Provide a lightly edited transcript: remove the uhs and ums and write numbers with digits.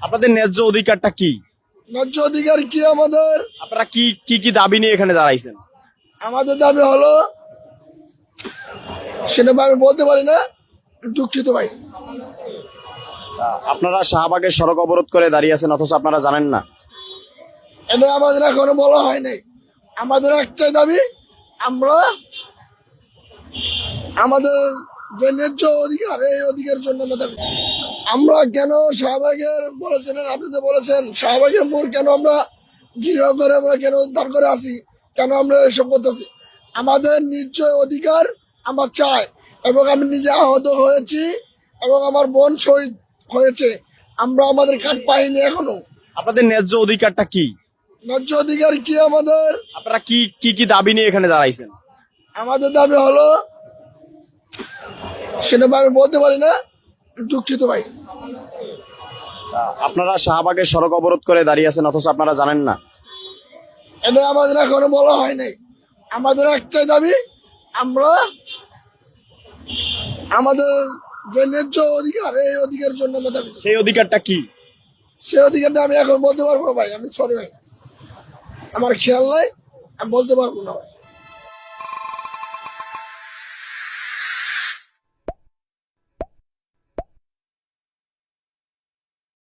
আপনাদের ন্যায্য অধিকারটা কি? ন্যায্য অধিকার কি আমাদের? আপনারা কি কি কি দাবি নিয়ে এখানে দাঁড়াইছেন? আমাদের দাবি হলো, সেটা আমি বলতে পারি না, দুঃখিত ভাই। আপনারা শাহবাগের সড়ক অবরোধ করে দাঁড়িয়ে আছেন অথচ আপনারা জানেন না? এটা আমাদের এখনো বলা হয় নাই। আমাদের একটাই দাবি, আমরা আমাদের যে ন্যায্য অধিকার, এই অধিকারের জন্য আমরা দাবি। আমরা কেন শাহবাগের বলেছিলেন, আপনি তো বলেছেন শাহবাগের মোড় কেন আমরা ঘিরে করে, আমরা কেন উদ্ধার করে আসি, কেন আমরা এসব করতেছি? আমাদের নিশ্চয় অধিকার আমরা চাই, এবং আমি নিজে আহত হয়েছি এবং আমার বোন শহীদ হয়েছে। আমরা আমাদের কার্ড পাইনি এখনো। আপনাদের ন্যায্য অধিকারটা কি? ন্যায্য অধিকার কি আমাদের? আপনারা কি কি কি দাবি নিয়ে এখানে দাঁড়াইছেন? আমাদের দাবি হলো, সেটা আমি বলতে পারি না, দুঃখিত ভাই। আপনারা শাহবাগের সড়ক অবরোধ করে দাঁড়িয়ে আছেন অথচ আপনারা জানেন না? এটা আমাদের এখনো বলা হয় নাই। আমাদের একটাই দাবি, আমরা আমাদের যে ন্যায্য অধিকার, এই অধিকারের জন্য আমরা দাবি। সেই অধিকারটা কি? সেই অধিকারটা আমি এখন বলতে পারবো না ভাই, আমি সরি ভাই, আমার খেয়াল নাই, আমি বলতে পারবো না ভাই।